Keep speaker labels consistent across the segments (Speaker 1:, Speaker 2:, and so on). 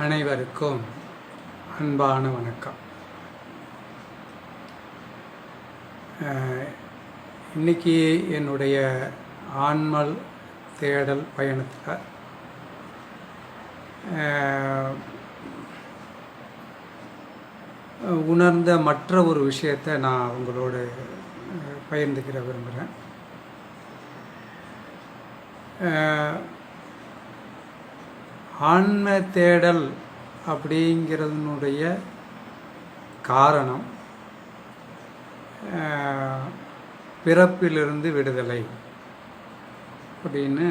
Speaker 1: அனைவருக்கும் அன்பான வணக்கம். இன்னைக்கு என்னுடைய ஆன்மல் தேடல் பயணத்தில் உணர்ந்த மற்ற ஒரு விஷயத்தை நான் உங்களோடு பகிர்ந்துக்கிற விரும்புகிறேன். ஆன்ம தேடல் அப்படிங்கிறதுனுடைய காரணம் பிறப்பிலிருந்து விடுதலை அப்படின்னு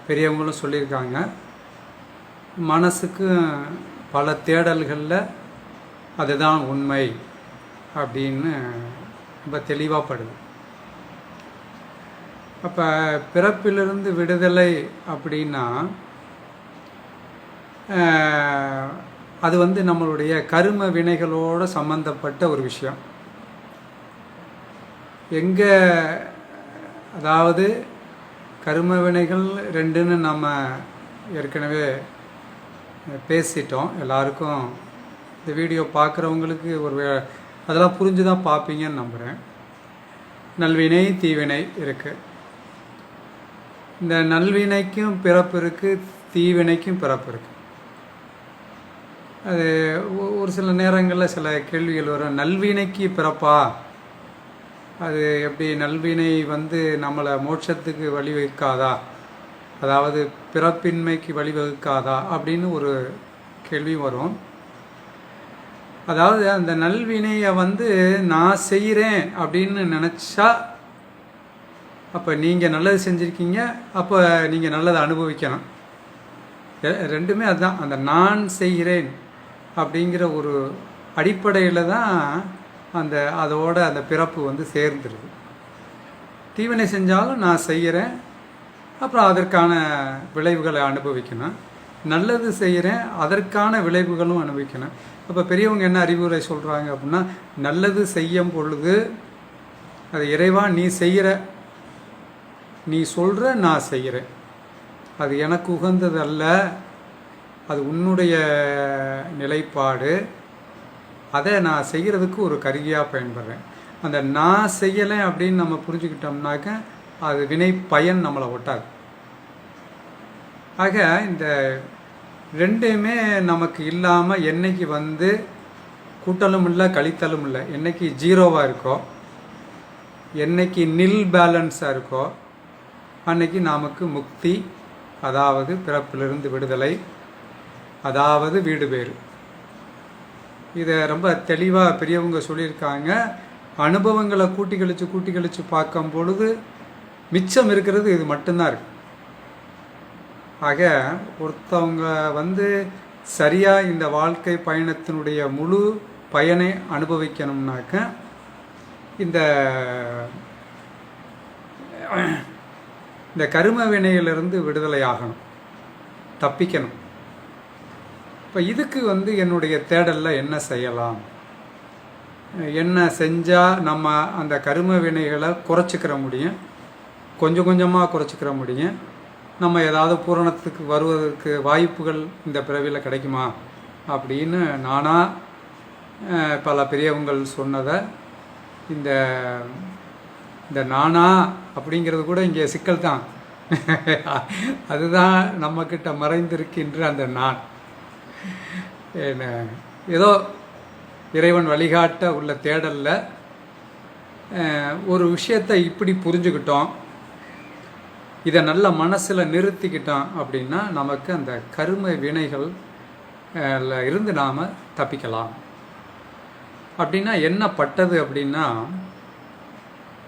Speaker 1: பெரியவங்களும் சொல்லியிருக்காங்க. மனசுக்கு பல தேடல்களில் அதுதான் உண்மை அப்படின்னு ரொம்ப தெளிவாகப்படுது. அப்போ பிறப்பிலிருந்து விடுதலை அப்படின்னா அது நம்மளுடைய கரும வினைகளோடு சம்பந்தப்பட்ட ஒரு விஷயம். அதாவது கரும வினைகள் ரெண்டுன்னு நம்ம ஏற்கனவே பேசிட்டோம். எல்லாருக்கும் இந்த வீடியோ பார்க்குறவங்களுக்கு அதெல்லாம் புரிஞ்சு தான் பார்ப்பீங்கன்னு நம்புகிறேன். நல்வினை தீவினை இருக்குது. இந்த நல்வினைக்கும் பிறப்பு இருக்குது, தீவினைக்கும் பிறப்பு இருக்குது. அது ஒரு சில நேரங்களில் சில கேள்விகள் வரும். நல்வினைக்கு பிறப்பா? அது எப்படி? நல்வினை நம்மளை மோட்சத்துக்கு வழிவகுக்காதா? அதாவது பிறப்பின்மைக்கு வழிவகுக்காதா அப்படின்னு ஒரு கேள்வி வரும். அதாவது அந்த நல்வினையை நான் செய்கிறேன் அப்படின்னு நினச்சா, அப்போ நீங்கள் நல்லது செஞ்சுருக்கீங்க, அப்போ நீங்கள் நல்லதை அனுபவிக்கணும். ரெண்டுமே அதுதான். அந்த நான் செய்கிறேன் அப்படிங்கிற ஒரு அடிப்படையில் தான் அதோட அந்த பிறப்பு சேர்ந்துருது. தீவினை செஞ்சாலும் நான் செய்கிறேன், அப்புறம் அதற்கான விளைவுகளை அனுபவிக்கணும். நல்லது செய்கிறேன், அதற்கான விளைவுகளும் அனுபவிக்கணும். அப்போ பெரியவங்க என்ன அறிவுரை சொல்கிறாங்க அப்படின்னா, நல்லது செய்யும் பொழுது அது இறைவா நீ செய்கிற, நீ சொல்கிற, நான் செய்கிறேன், அது எனக்கு உகந்தது அல்ல, அது உன்னுடைய நிலைப்பாடு, அதை நான் செய்கிறதுக்கு ஒரு கருவியாக பயன்படுறேன். அந்த நான் செய்யலை அப்படின்னு நம்ம புரிஞ்சுக்கிட்டோம்னாக்க அது வினை பயன் நம்மளை ஒட்டாது. ஆக இந்த ரெண்டுமே நமக்கு இல்லாமல் என்னைக்கு கூட்டலும் இல்லை கழித்தலும் இல்லை, என்னைக்கு ஜீரோவாக இருக்கோ, என்னைக்கு நில் பேலன்ஸாக இருக்கோ, அன்னைக்கு நமக்கு முக்தி, அதாவது பிறப்பிலிருந்து விடுதலை, அதாவது வீடு பேறு. இதை ரொம்ப தெளிவாக பெரியவங்க சொல்லியிருக்காங்க. அனுபவங்களை கூட்டி கழித்து பார்க்கும் பொழுது மிச்சம் இருக்கிறது இது மட்டும்தான் இருக்கு. ஆக ஒருத்தவங்க சரியாக இந்த வாழ்க்கை பயணத்தினுடைய முழு பயனை அனுபவிக்கணும்னாக்க இந்த கரும வினையிலிருந்து விடுதலை ஆகணும், தப்பிக்கணும். இப்போ இதுக்கு என்னுடைய தேடலில் என்ன செய்யலாம், என்ன செஞ்சால் நம்ம அந்த கரும வினைகளை குறைச்சிக்கிற முடியும், கொஞ்சம் கொஞ்சமாக குறைச்சிக்கிற முடியும், நம்ம ஏதாவது பூரணத்துக்கு வருவதற்கு வாய்ப்புகள் இந்த பிறவியில் கிடைக்குமா அப்படின்னு நானாக பல பெரியவங்கள் சொன்னதை இந்த நானா அப்படிங்கிறது கூட இங்கே சிக்கல் தான். அதுதான் நம்மக்கிட்ட மறைந்திருக்கின்ற அந்த நான். ஏதோ இறைவன் வழிகாட்ட உள்ள தேடலில் ஒரு விஷயத்தை இப்படி புரிஞ்சுக்கிட்டோம், இதை நல்ல மனசில் நிறுத்திக்கிட்டோம் அப்படின்னா நமக்கு அந்த கரும வினைகள் இருந்து நாம் தப்பிக்கலாம். அப்படின்னா என்ன பட்டது அப்படின்னா,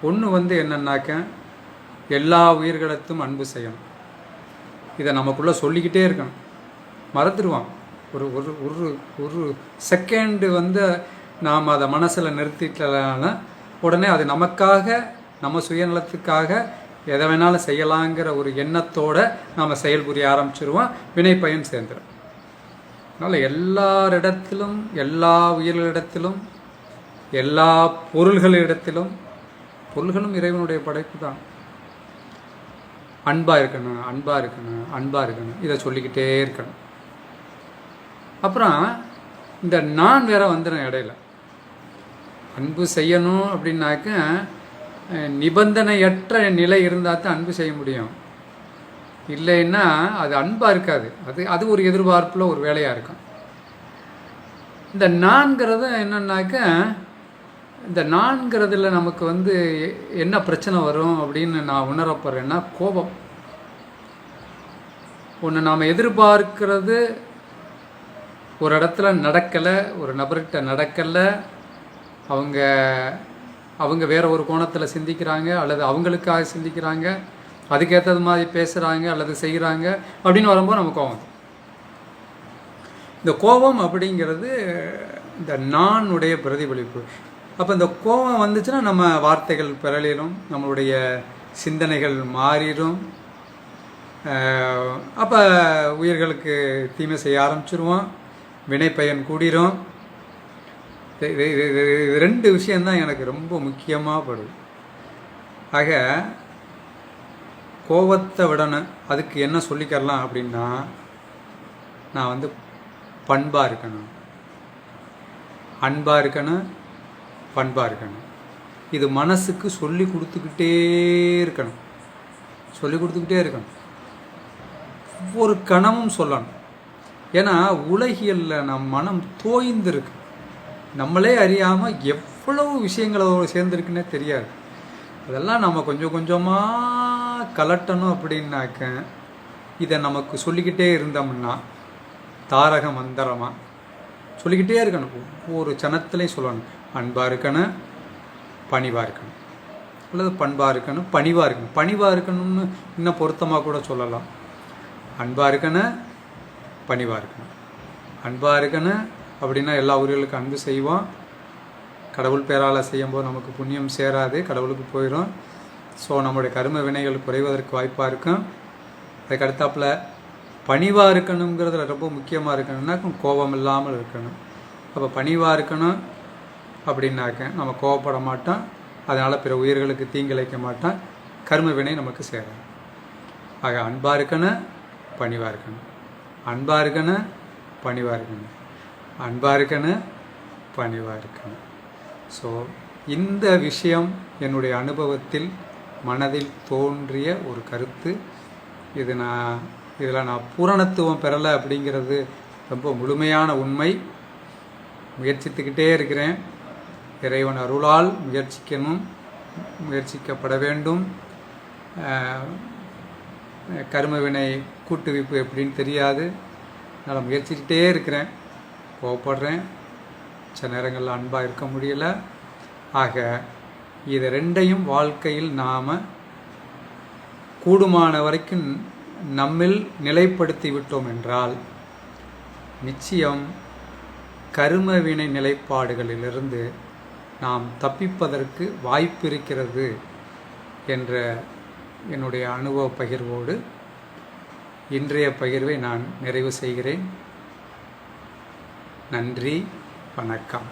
Speaker 1: ஒன்று என்னன்னாக்க எல்லா உயிர்களிடத்தும் அன்பு செய்யணும். இதை நமக்குள்ளே சொல்லிக்கிட்டே இருக்கணும், மறந்துடுவான். ஒரு ஒரு ஒரு ஒரு செகண்டு நாம் அதை மனசில் நிறுத்திட்டனால உடனே அது நமக்காக, நம்ம சுயநலத்துக்காக எதை வேணாலும் செய்யலாங்கிற ஒரு எண்ணத்தோடு நாம் செயல்புரிய ஆரம்பிச்சிருவோம். வினை பயன் சேர்ந்துடும். அதனால் எல்லாரிடத்திலும், எல்லா உயிர்களிடத்திலும், எல்லா பொருள்களிடத்திலும், பொருள்களும் இறைவனுடைய படைப்பு தான், அன்பாக இருக்கணும், அன்பாக இருக்கணும், அன்பாக இருக்கணும். இதை சொல்லிக்கிட்டே இருக்கணும். அப்புறம் இந்த நான் வேற வந்துடும் இடையில. அன்பு செய்யணும் அப்படின்னாக்க நிபந்தனையற்ற நிலை இருந்தால் தான் அன்பு செய்ய முடியும். இல்லைன்னா அது அன்பாக இருக்காது. அது ஒரு எதிர்பார்ப்பில் ஒரு வேலையாக இருக்கும். இந்த நான்கிறது என்னன்னாக்க, இந்த நான்கிறதுல நமக்கு என்ன பிரச்சனை வரும் அப்படின்னு நான் உணரப்படுறேன்னா, கோபம். ஒன்று நாம் எதிர்பார்க்கிறது ஒரு இடத்துல நடக்கலை, ஒரு நபர்கிட்ட நடக்கலை, அவங்க வேற ஒரு கோணத்தில் சிந்திக்கிறாங்க, அல்லது அவங்களுக்காக சிந்திக்கிறாங்க, அதுக்கேற்றது மாதிரி பேசுகிறாங்க அல்லது செய்கிறாங்க அப்படின்னு வரும்போது நம்ம கோபம். இந்த கோபம் அப்படிங்கிறது இந்த நானுடைய பிரதிபலிப்பு. அப்போ இந்த கோபம் வந்துச்சுன்னா நம்ம வார்த்தைகள் பிறழிடும், நம்மளுடைய சிந்தனைகள் மாறிடும். அப்போ உயிர்களுக்கு தீமை செய்ய ஆரம்பிச்சிருவோம், வினை பயன் கூடிரும். ரெண்டு விஷயந்தான் எனக்கு ரொம்ப முக்கியமாக படுது. ஆக கோபத்தை விடணும். அதுக்கு என்ன சொல்லிக்கலாம் அப்படின்னா, நான் பண்பாக இருக்கணும், அன்பாக இருக்கணும், பண்பாக இருக்கணும். இது மனசுக்கு சொல்லி கொடுத்துக்கிட்டே இருக்கணும், சொல்லி கொடுத்துக்கிட்டே இருக்கணும். ஒவ்வொரு கணமும் சொல்லணும். ஏன்னா உலகியலில் நம் மனம் தோய்ந்திருக்கு. நம்மளே அறியாமல் எவ்வளவு விஷயங்களோடு சேர்ந்துருக்குன்னே தெரியாது. அதெல்லாம் நம்ம கொஞ்சம் கொஞ்சமாக கலட்டணும். அப்படின்னாக்க இதை நமக்கு சொல்லிக்கிட்டே இருந்தோம்னா தாரக மந்திரமாக சொல்லிக்கிட்டே இருக்கணும். ஒவ்வொரு சனத்துலையும் சொல்லணும். அன்பாக இருக்கணும், பணிவாக இருக்கணும், அல்லது பண்பாக இருக்கணும், பணிவாக இருக்கணும். பணிவாக இருக்கணும்னு இன்னும் பொருத்தமாக கூட சொல்லலாம். அன்பாக இருக்கணும், பணிவாக இருக்கணும். அன்பாக இருக்கணும் அப்படின்னா எல்லா உயிர்களுக்கும் அன்பு செய்வோம். கடவுள் பேரால் செய்யும்போது நமக்கு புண்ணியம் சேராது, கடவுளுக்கு போயிடும். ஸோ நம்மளுடைய கர்ம வினைகள் குறைவதற்கு வாய்ப்பாக இருக்கும். அதுக்கு அடுத்தாப்பில் பணிவாக இருக்கணுங்கிறதுல ரொம்ப முக்கியமாக இருக்கணும்னா கோபம் இல்லாமல் இருக்கணும். அப்போ பணிவாக இருக்கணும் அப்படின்னாக்க நம்ம கோபப்பட மாட்டோம், அதனால் பிற உயிர்களுக்கு தீங்கிழைக்க மாட்டோம், கர்ம வினை நமக்கு சேராது. ஆக அன்பாக இருக்கணும், பணிவாக இருக்கணும், அன்பாக இருக்கணும், பணிவாக இருக்கணும், அன்பாக இருக்கணும், பணிவாக இருக்கணும். ஸோ இந்த விஷயம் என்னுடைய அனுபவத்தில் மனதில் தோன்றிய ஒரு கருத்து. இதில் நான் பூரணத்துவம் பெறலை அப்படிங்கிறது ரொம்ப முழுமையான உண்மை. முயற்சித்துக்கிட்டே இருக்கிறேன். இறைவன் அருளால் முயற்சிக்கணும், முயற்சிக்கப்பட வேண்டும். கர்மவினை கூட்டுவிப்பு எப்படின்னு தெரியாது, அதனால் முயற்சிக்கிட்டே இருக்கிறேன். கோவப்படுறேன், சில நேரங்களில் அன்பாக இருக்க முடியல. ஆக இது ரெண்டையும் வாழ்க்கையில் நாம் கூடுமான வரைக்கும் நம்மில் நிலைப்படுத்தி விட்டோம் என்றால் நிச்சயம் கர்மவினை நிலைப்பாடுகளிலிருந்து நாம் தப்பிப்பதற்கு வாய்ப்பு இருக்கிறது என்ற என்னுடைய அனுபவ பகிர்வோடு இன்றைய பகிர்வை நான் நிறைவு செய்கிறேன். நன்றி, வணக்கம்.